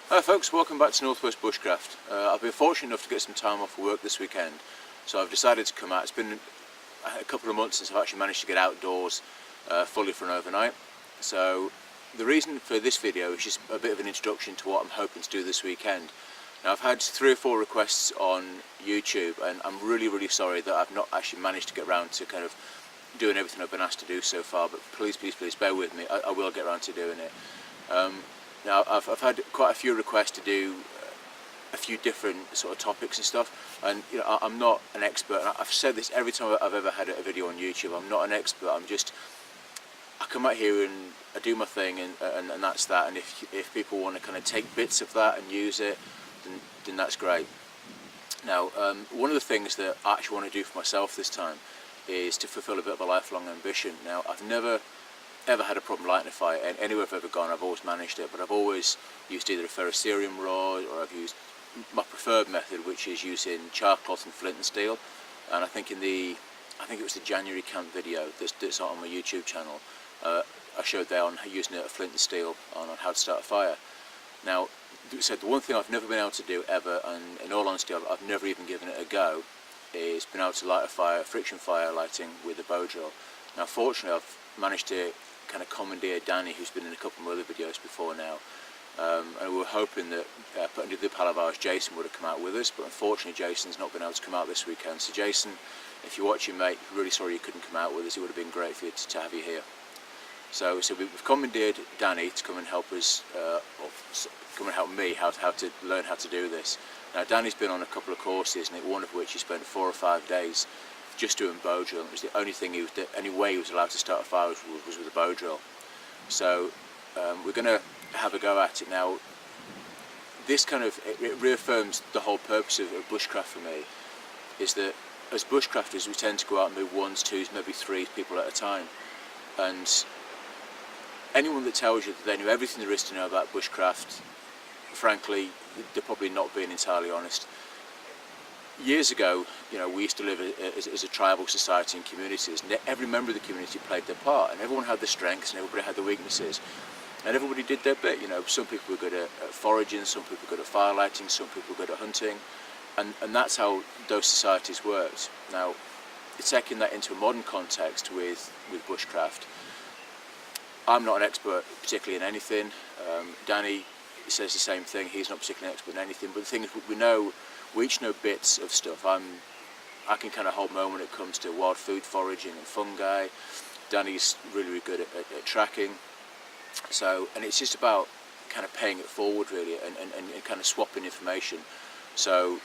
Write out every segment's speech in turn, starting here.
Hi folks, welcome back to Northwest Bushcraft. I've been fortunate enough to get some time off of work this weekend, so I've decided to come out. It's been a couple of months since I've actually managed to get outdoors fully for an overnight. So the reason for this video is just a bit of an introduction to what I'm hoping to do this weekend. Now, I've had 3 or 4 requests on YouTube, and I'm really sorry that I've not actually managed to get around to kind of doing everything I've been asked to do so far, but please bear with me. I will get around to doing it. Now, I've had quite a few requests to do a few different sort of topics and stuff, and you know, I'm not an expert. I've said this every time I've ever had a video on YouTube. I'm not an expert. I come out here and I do my thing, and that's that. And if people want to kind of take bits of that and use it, then that's great. Now, one of the things that I actually want to do for myself this time is to fulfill a bit of a lifelong ambition. Now, I've never ever had a problem lighting a fire, and anywhere I've ever gone I've always managed it, but I've always used either a ferrocerium rod, or I've used my preferred method, which is using charcloth and flint and steel. And I think it was the January camp video that's on my YouTube channel, I showed there on using a flint and steel on how to start a fire. Now, so the one thing I've never been able to do ever, and in all honesty I've never even given it a go, is been able to light a fire, friction fire lighting with a Bowdrill. Now, fortunately I've managed to kind of commandeer Danny, who's been in a couple of my other videos before now, and we were hoping that putting the pal of ours, Jason, would have come out with us, but unfortunately Jason's not been able to come out this weekend. So Jason, if you're watching, mate, really sorry you couldn't come out with us. It would have been great for you to have you here. So we've commandeered Danny to come and help us, or come and help me how to learn how to do this. Now, Danny's been on a couple of courses, and one of which he spent 4 or 5 days just doing Bowdrill. It was the only thing any way he was allowed to start a fire was with a Bowdrill. So we're going to have a go at it now. This kind of it reaffirms the whole purpose of bushcraft for me, is that as bushcrafters we tend to go out and move 1s, 2s, maybe 3 people at a time, and anyone that tells you that they know everything there is to know about bushcraft, frankly, they're probably not being entirely honest. Years ago, you know, we used to live as a tribal society in communities, and every member of the community played their part, and everyone had their strengths and everybody had their weaknesses, and everybody did their bit. You know, some people were good at foraging, some people were good at fire lighting, some people were good at hunting, and that's how those societies worked. Now, taking that into a modern context with bushcraft, I'm not an expert particularly in anything. Danny says the same thing. He's not particularly an expert in anything, but the thing is, we each know bits of stuff. I can kind of hold my own when it comes to wild food foraging and fungi. Danny's really good at tracking. So, and it's just about kind of paying it forward really, and kind of swapping information. So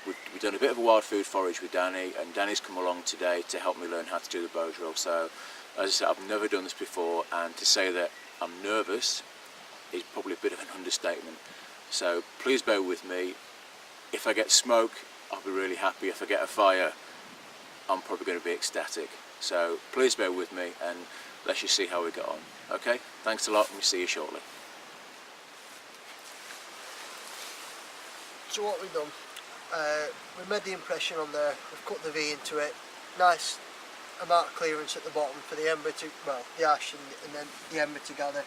we've done a bit of a wild food forage with Danny, and Danny's come along today to help me learn how to do the Bowdrill. So, as I said, I've never done this before, and to say that I'm nervous is probably a bit of an understatement. So please bear with me. If I get smoke, I'll be really happy. If I get a fire, I'm probably going to be ecstatic. So please bear with me, and let's just see how we get on. Okay, thanks a lot, and we'll see you shortly. So what we've done, we made the impression on there, we've cut the V into it, nice amount of clearance at the bottom for the ember to, well, the ash and then the ember together.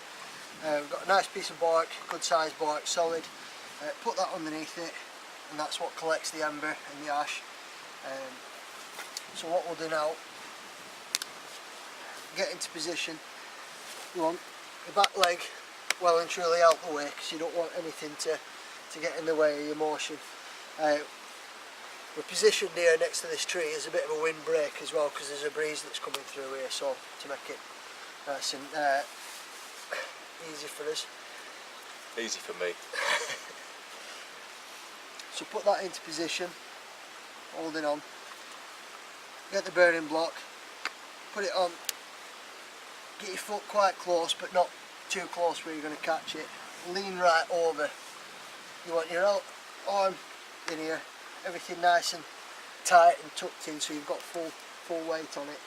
We've got a nice piece of bark, good sized bark, solid. Put that underneath it, and that's what collects the ember and the ash. So what we'll do now, get into position. You want the back leg well and truly out the way, because you don't want anything to get in the way of your motion. We're positioned here next to this tree. There's a bit of a windbreak as well, because there's a breeze that's coming through here, so to make it nice and easy for us. Easy for me. So put that into position, holding on, get the burning block, put it on, get your foot quite close but not too close where you're going to catch it, lean right over. You want your arm in here, everything nice and tight and tucked in so you've got full weight on it,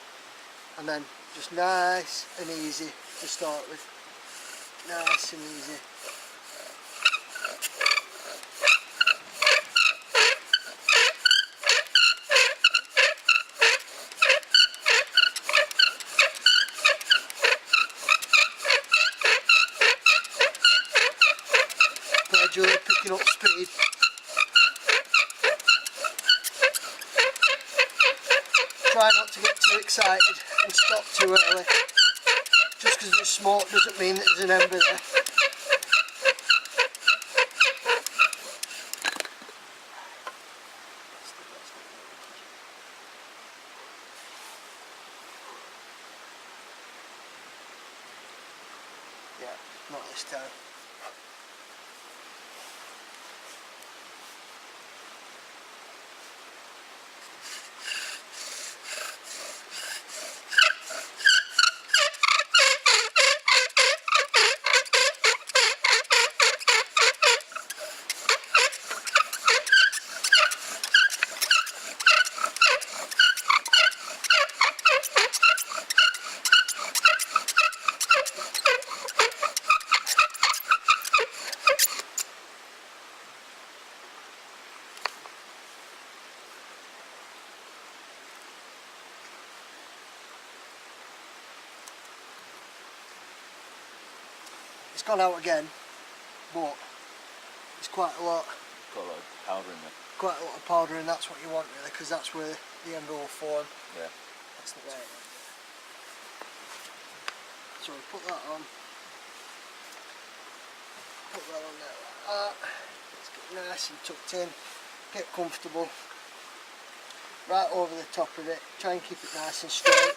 and then just nice and easy to start with, nice and easy. try not to get too excited and stop too early. Just because there's smoke doesn't mean that there's an ember there. Yeah, not this time. It's gone out again, but it's quite a lot. Got a lot of powder in there. Quite a lot of powder, and that's what you want really, because that's where the ember will form. Yeah. That's the way. So we put that on. Put that on there like that. Let's get nice and tucked in. Get comfortable. Right over the top of it. Try and keep it nice and straight.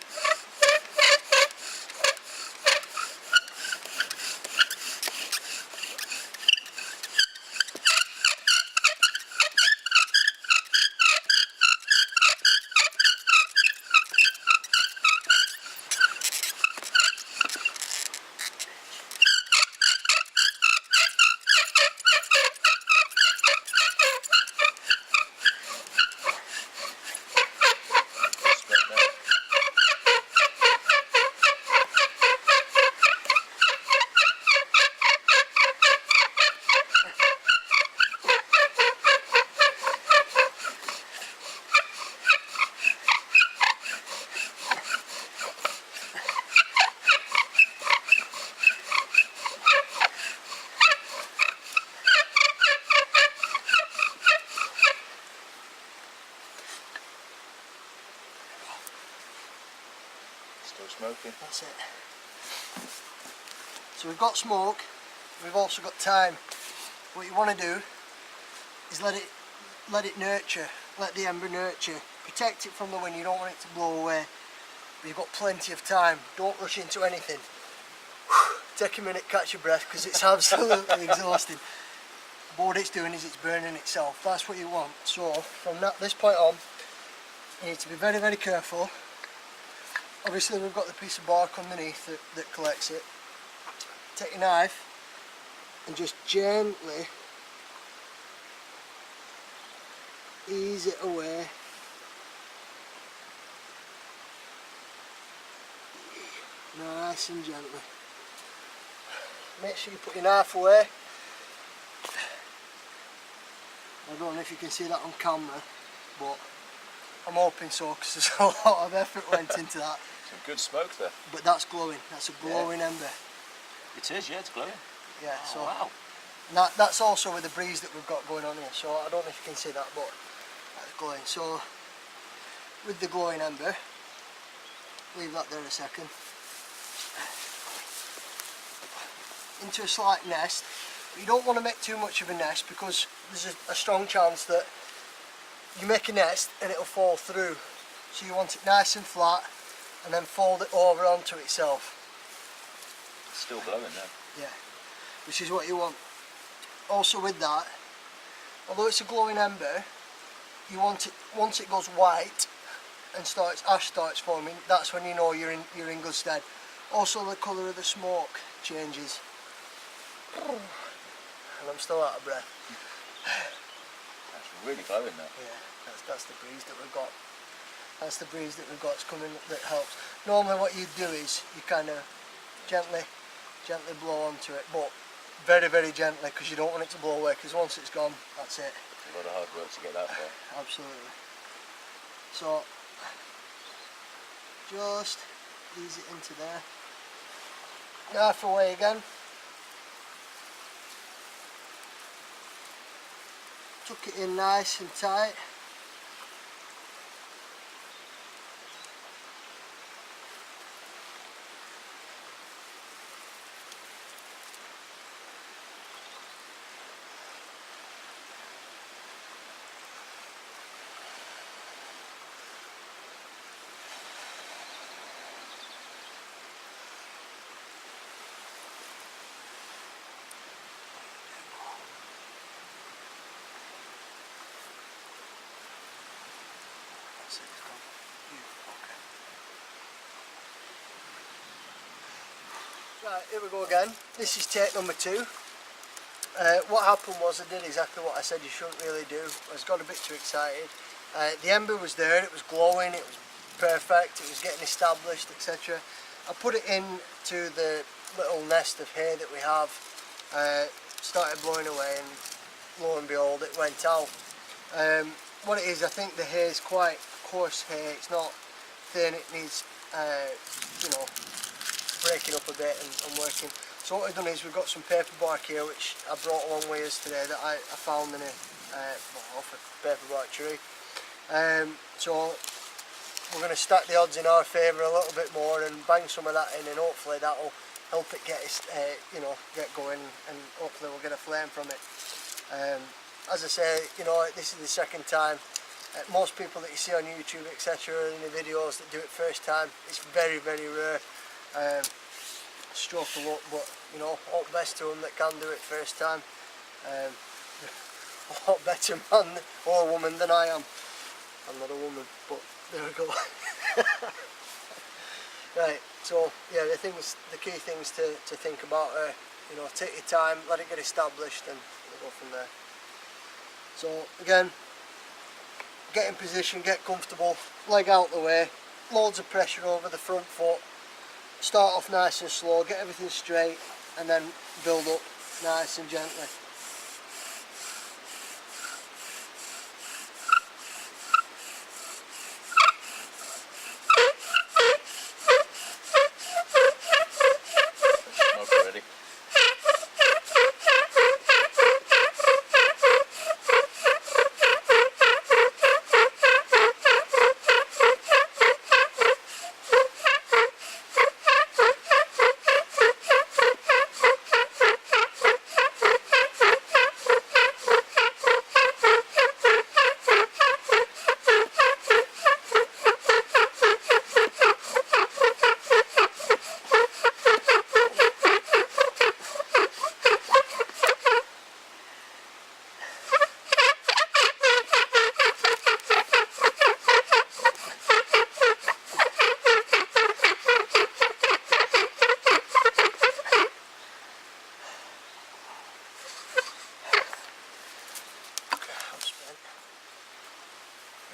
Still smoking. That's it. So we've got smoke, we've also got time. What you want to do is let it nurture, let the ember nurture. Protect it from the wind, you don't want it to blow away. But you've got plenty of time, don't rush into anything. Take a minute, catch your breath, because it's absolutely exhausting. But what it's doing is it's burning itself, that's what you want. So from this point on, you need to be very, very careful. Obviously we've got the piece of bark underneath that collects it. Take your knife and just gently ease it away. Nice and gently. Make sure you put your knife away. I don't know if you can see that on camera, but I'm hoping so, because there's a lot of effort went into that. Some good smoke there. But that's glowing, that's a glowing ember. It is, yeah, it's glowing. Yeah, Oh, so wow. and that's also with the breeze that we've got going on here, so I don't know if you can see that, but that's glowing. So with the glowing ember, leave that there a second. Into a slight nest. But you don't want to make too much of a nest, because there's a strong chance that you make a nest and it'll fall through. So you want it nice and flat, and then fold it over onto itself. It's still glowing now. Yeah, which is what you want. Also with that, although it's a glowing ember, you want it, once it goes white and ash starts forming, that's when you know you're in good stead. Also the colour of the smoke changes. And I'm still out of breath. That's really glowing now. Yeah, that's the breeze that we've got. That's the breeze that we've got, it's coming, that helps. Normally what you do is you kind of gently blow onto it, but very, very gently, because you don't want it to blow away, because once it's gone, that's it. It's a lot of hard work to get that far. Absolutely. So, just ease it into there. Knife away again. Tuck it in nice and tight. Right, here we go again. This is take number 2. What happened was I did exactly what I said you shouldn't really do. I got a bit too excited. The ember was there, it was glowing, it was perfect, it was getting established, etc. I put it into the little nest of hay that we have, started blowing away, and lo and behold it went out. What it is, I think the hay is quite coarse hay, it's not thin, it needs you know, breaking up a bit and working. So what we've done is we've got some paper bark here which I brought along with us today that I found in a off a paper bark tree. So we're going to stack the odds in our favour a little bit more and bang some of that in, and hopefully that will help it get you know, get going, and hopefully we'll get a flame from it. As I say, you know, this is the second time. Most people that you see on YouTube, etc., in the videos that do it first time, it's very, very rare. Stroke of luck, but you know, all best to them that can do it first time. A lot better man or woman than I am. I'm not a woman, but there we go. Right, so yeah, the key things to think about are, you know, take your time, let it get established, and we'll go from there. So again, get in position, get comfortable, leg out the way, loads of pressure over the front foot. Start off nice and slow, get everything straight, and then build up nice and gently. Smoke already.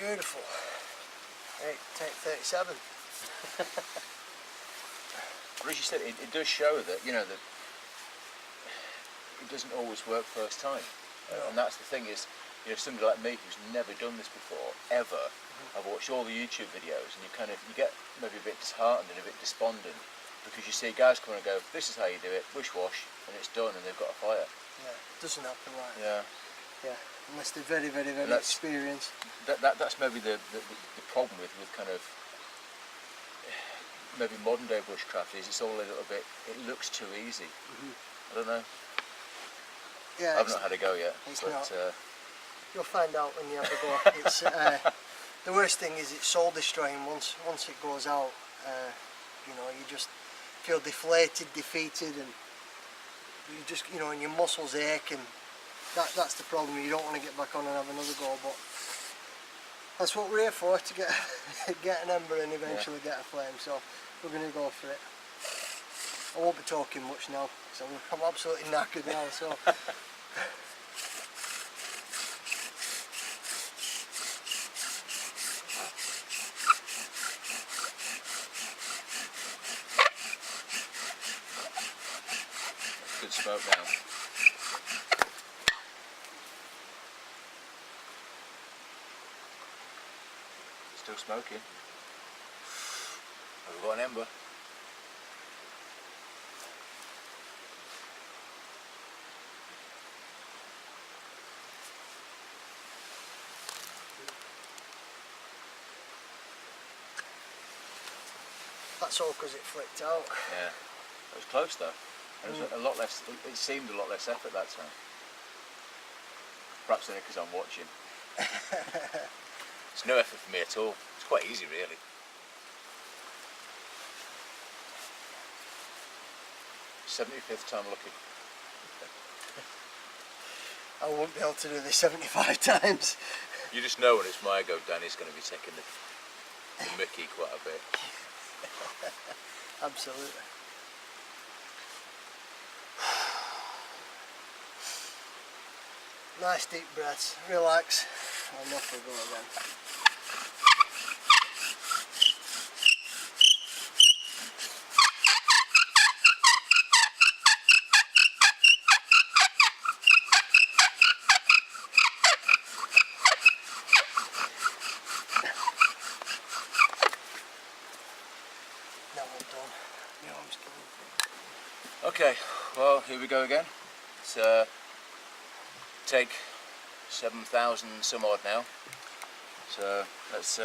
Beautiful. Right, take 37. But as you said, it does show that, you know, that it doesn't always work first time. And that's the thing is, you know, somebody like me who's never done this before, ever, I've watched all the YouTube videos, and you get maybe a bit disheartened and a bit despondent, because you see guys come and go, this is how you do it, bush wash, and it's done, and they've got a fire. Yeah, it doesn't happen right. Yeah. Yeah, unless they're very, very, very experienced. That's maybe the problem with kind of maybe modern day bushcraft is it's all a little bit, it looks too easy. I don't know. Yeah, I've not had a go yet. It's but, not. You'll find out when you have a go. It's the worst thing is it's soul destroying. Once it goes out, you know, you just feel deflated, defeated, and you just, you know, and your muscles ache, and that's the problem. You don't want to get back on and have another go, but that's what we're here for, to get an ember and eventually get a flame. So we're going to go for it. I won't be talking much now, so I'm absolutely knackered now. So. Good smoke now. Still smoking. Have we got an ember? That's all because it flicked out. Yeah. It was close though. It was a lot less, it seemed a lot less effort that time. Perhaps only because I'm watching. It's no effort for me at all. It's quite easy really. '75th time lucky. I won't be able to do this 75 times. You just know when it's my go, Danny's going to be taking the mickey quite a bit. Absolutely. Nice deep breaths, relax, and off we go again. Now I'm done. Your arm's gone. Okay, well here we go again. It's take 7,000 some odd now. So let's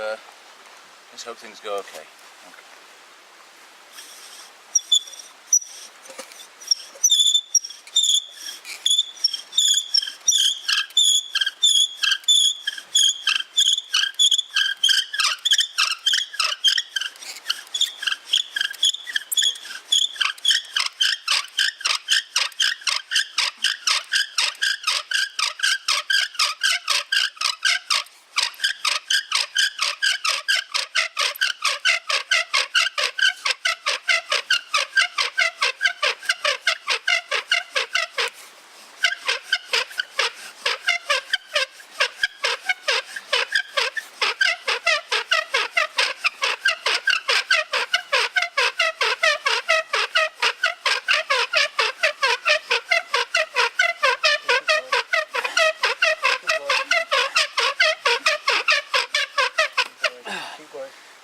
hope things go okay.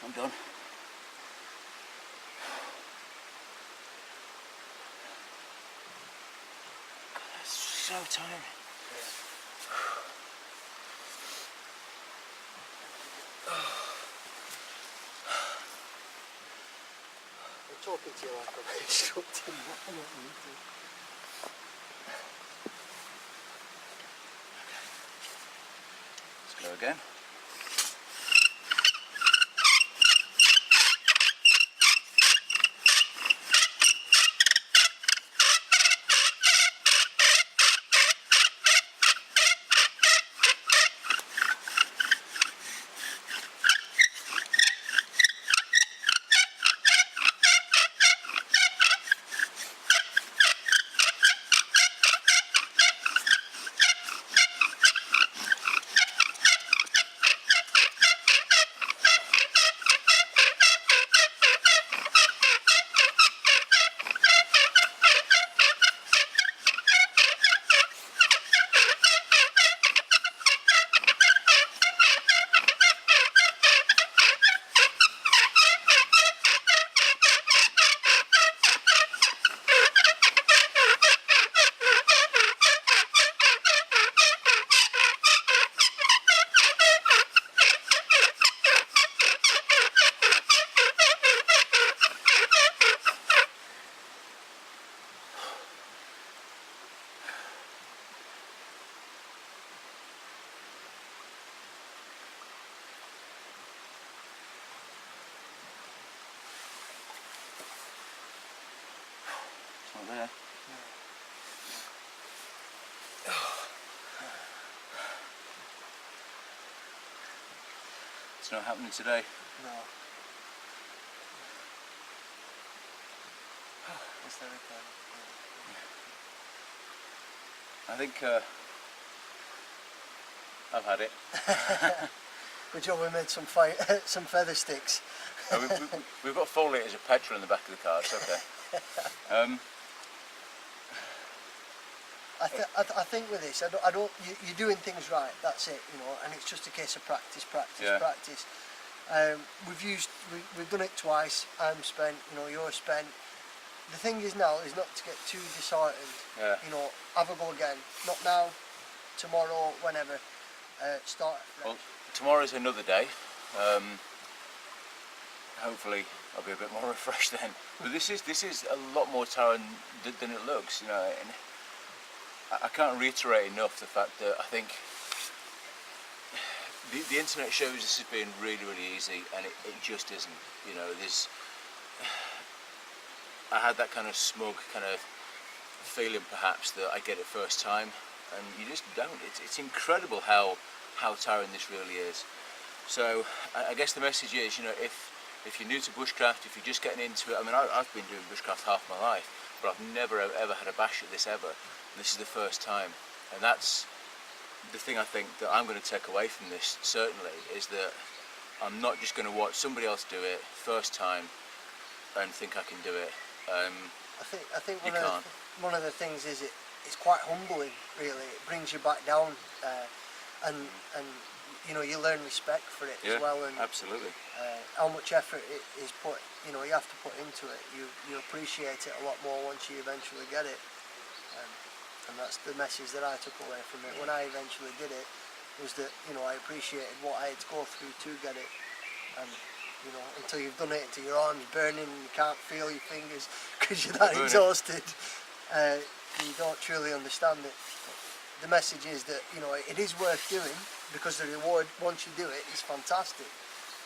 I'm done. God, that's so tiring. I'm talking to you like I'm instructing you. I don't need to. Let's go again. It's not there. It's not happening today. No. Is there a I think I've had it. Good job we made some some feather sticks. We've got 4 litres of petrol in the back of the car, it's okay. I think with this, you're doing things right. That's it, you know, and it's just a case of practice. Yeah. Practice. We've done it twice. I'm spent, you know, you're spent. The thing is now is not to get too disheartened. Yeah. You know, have a go again. Not now, tomorrow, whenever. Start fresh. Well, tomorrow's another day. Hopefully I'll be a bit more refreshed then. But this is a lot more tiring than it looks, you know. And I can't reiterate enough the fact that I think the internet shows this as being really, really easy, and it just isn't. You know, I had that kind of smug kind of feeling perhaps that I get it first time, and you just don't. It's incredible how tiring this really is. So I guess the message is, you know, if you're new to bushcraft, if you're just getting into it, I mean, I've been doing bushcraft half my life, but I've never ever had a bash at this ever. And this is the first time, and that's the thing I think that I'm going to take away from this certainly is that I'm not just going to watch somebody else do it first time and think I can do it. I think one of the things is it's quite humbling, really. It brings you back down, and you know, you learn respect for it as well. And absolutely. How much effort it is put, you know, you have to put into it. You appreciate it a lot more once you eventually get it. And that's the message that I took away from it when I eventually did it, was that, you know, I appreciated what I had to go through to get it. And you know, until you've done it, until your arm's burning and you can't feel your fingers because you're that exhausted, you don't truly understand it. The message is that, you know, it is worth doing, because the reward once you do it is fantastic.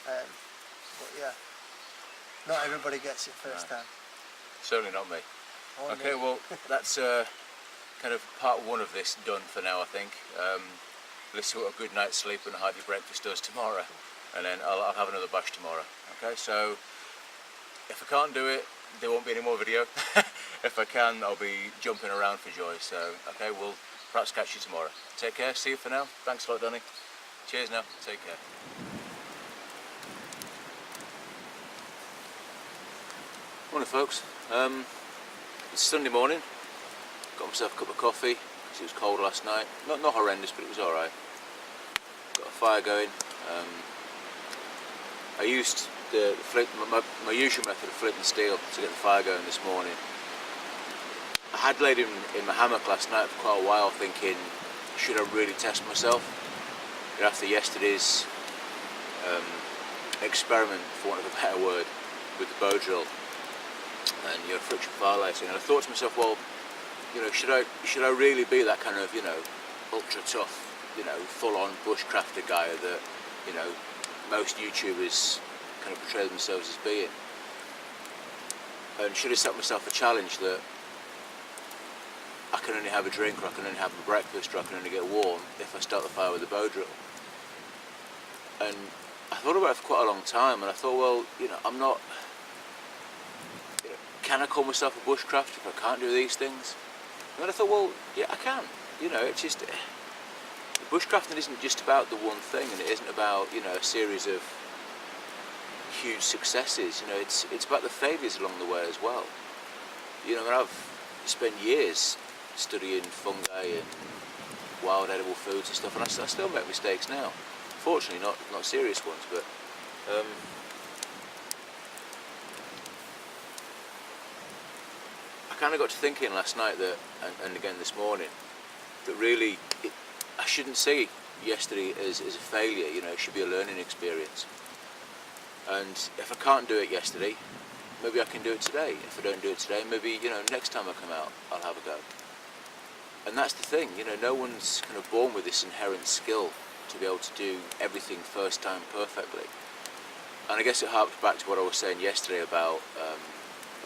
But yeah, not everybody gets it first time. Certainly not me. Oh, okay, no. well, that's kind of part one of this done for now, I think. Let's see what a good night's sleep and a hearty breakfast does tomorrow, and then I'll have another bash tomorrow. Okay, so if I can't do it, there won't be any more video. If I can, I'll be jumping around for joy. So, okay, we'll perhaps catch you tomorrow. Take care, see you for now. Thanks a lot, Donny. Cheers now, take care. Morning, folks. It's Sunday morning. Got myself a cup of coffee because it was cold last night. Not horrendous, but it was alright. Got a fire going. I used my usual method of flipping steel to get the fire going this morning. I had laid in my hammock last night for quite a while, thinking, should I really test myself? After yesterday's experiment, for want of a better word, with the Bowdrill and your friction fire lighting, and I thought to myself, well, you know, should I really be that kind of, you know, ultra tough, you know, full-on bushcrafter guy that, you know, most YouTubers kind of portray themselves as being? And should I set myself a challenge that I can only have a drink, or I can only have a breakfast, or I can only get warm if I start the fire with a Bowdrill? And I thought about it for quite a long time, and I thought, well, you know, I'm not, you know, can I call myself a bushcrafter if I can't do these things? And then I thought, well, yeah, I can. You know, it's just, bushcrafting isn't just about the one thing, and it isn't about, you know, a series of huge successes. You know, it's about the failures along the way as well. You know, I mean, I've spent years studying fungi and wild edible foods and stuff, and I still make mistakes now. Fortunately, not serious ones, but I kind of got to thinking last night that, and again this morning, that really I shouldn't see yesterday as a failure. You know, it should be a learning experience. And if I can't do it yesterday, maybe I can do it today. If I don't do it today, maybe, you know, next time I come out, I'll have a go. And that's the thing, you know, no one's kind of born with this inherent skill to be able to do everything first time perfectly. And I guess it harks back to what I was saying yesterday about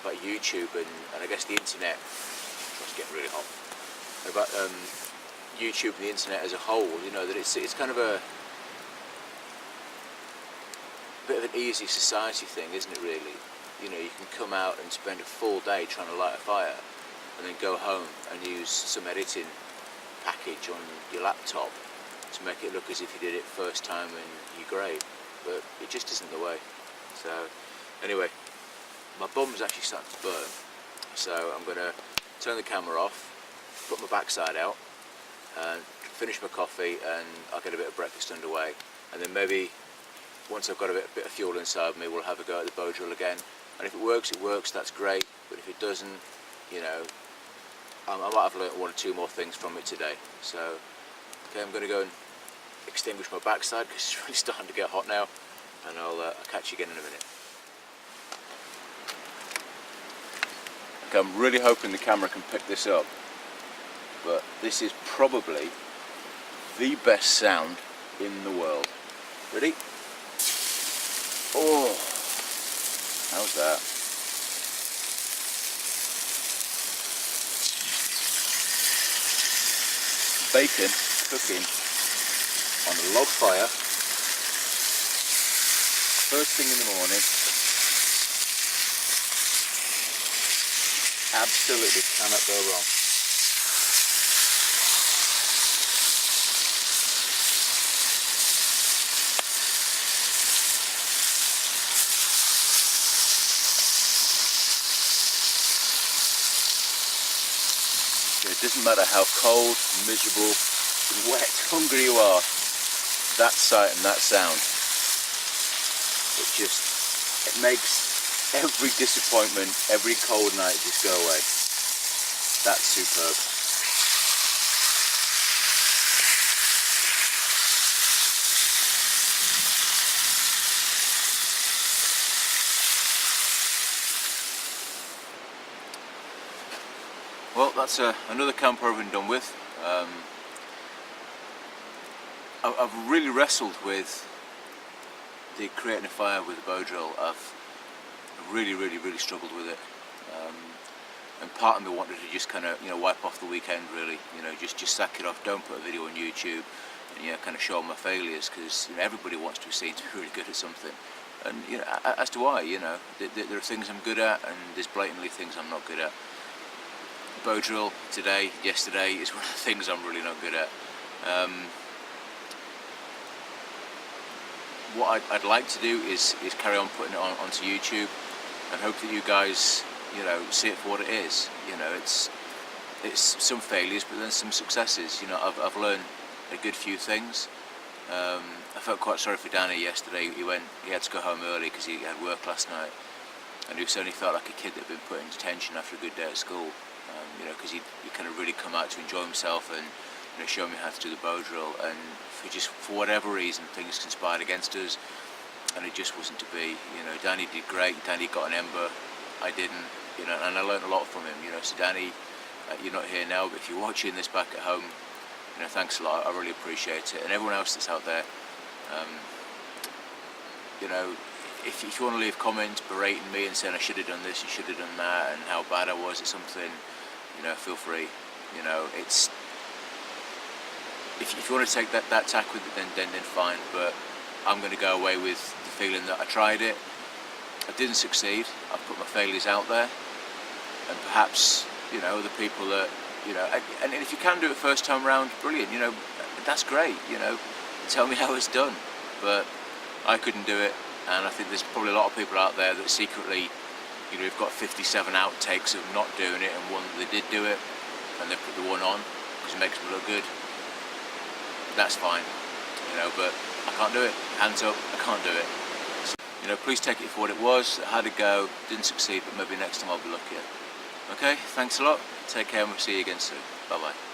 YouTube and I guess the internet. It's getting really hot. About YouTube and the internet as a whole, you know, that it's kind of a bit of an easy society thing, isn't it, really? You know, you can come out and spend a full day trying to light a fire and then go home and use some editing package on your laptop to make it look as if you did it first time and you're great, but it just isn't the way. So anyway, my bum's actually starting to burn, so I'm going to turn the camera off, put my backside out and finish my coffee, and I'll get a bit of breakfast underway, and then maybe once I've got a bit of fuel inside me, we'll have a go at the Bowdrill again. And if it works, that's great, but if it doesn't, you know, I might have learnt one or two more things from it today. So, okay, I'm going to go and extinguish my backside because it's really starting to get hot now, and I'll catch you again in a minute. Okay, I'm really hoping the camera can pick this up, but this is probably the best sound in the world. Ready? Oh, how's that? Bacon cooking on a log fire first thing in the morning. Absolutely cannot go wrong. it doesn't matter how cold, miserable, wet, hungry you are, that sight and that sound, it makes every disappointment, every cold night just go away. That's superb. Well, that's another camper I've been done with. I've really wrestled with creating a fire with a Bowdrill. I've really struggled with it. And part of me wanted to just kind of, wipe off the weekend really, just sack it off, don't put a video on YouTube, and kind of show my failures, because everybody wants to be seen to be really good at something. And as do I, there are things I'm good at, and there's blatantly things I'm not good at. Bowdrill today, yesterday, is one of the things I'm really not good at. What I'd like to do is carry on putting it onto YouTube, and hope that you guys, see it for what it is. It's some failures, but then some successes. I've learned a good few things. I felt quite sorry for Danny yesterday. He had to go home early because he had work last night, and he certainly felt like a kid that had been put in detention after a good day at school. Because he kind of really come out to enjoy himself and show me how to do the Bowdrill, and for whatever reason things conspired against us, and it just wasn't to be. Danny did great. Danny got an ember, I didn't. And I learned a lot from him. So Danny, you're not here now, but if you're watching this back at home, thanks a lot. I really appreciate it. And everyone else that's out there, if you want to leave comments berating me and saying I should have done this, you should have done that, and how bad I was at something, feel free. It's if you want to take that tack with it, then fine. But I'm going to go away with the feeling that I tried it, I didn't succeed, I've put my failures out there, and perhaps the people that and if you can do it first time round, brilliant. That's great. Tell me how it's done. But I couldn't do it, and I think there's probably a lot of people out there that secretly, you've got 57 outtakes of not doing it, and one that they did do it, and they put the one on because it makes them look good. That's fine, but I can't do it. Hands up, I can't do it. So, please take it for what it was. How'd it go? Didn't succeed, but maybe next time I'll be luckier. Okay, thanks a lot. Take care, and we'll see you again soon. Bye bye.